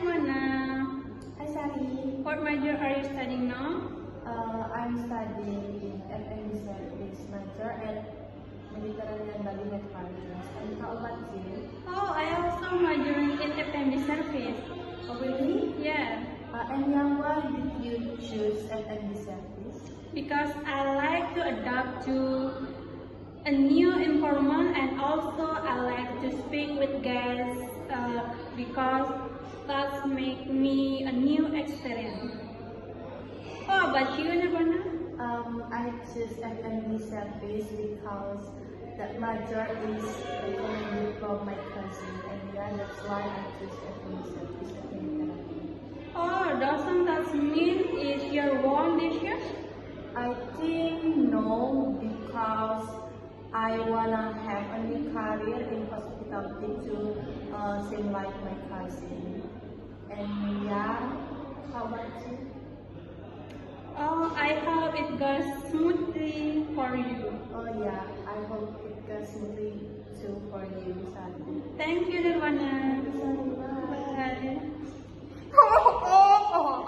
Nirvana. Hi Sally. What major are you studying now? I'm studying FNB Service major at Mediterranean Bali Methodist. And how about you? Oh, I also majoring in FMB service. Oh really? Yeah, And why did you choose FNB Service? because I like to adapt to a new environment and also I like to speak with guests because that make me a new experience. How about you, Nirvana? I choose FNB Service because the major is recommended from my cousin, and yeah, that's why I choose FNB Service at Mediterranean. Oh, doesn't that mean it's your own decision? I think no, because I wanna have a new career in hospitality to same like my cousin. And yeah, how about you? Oh, I hope it goes smoothly for you. Oh yeah, I hope it goes smoothly too for you, Sally. Thank you, Nirvana.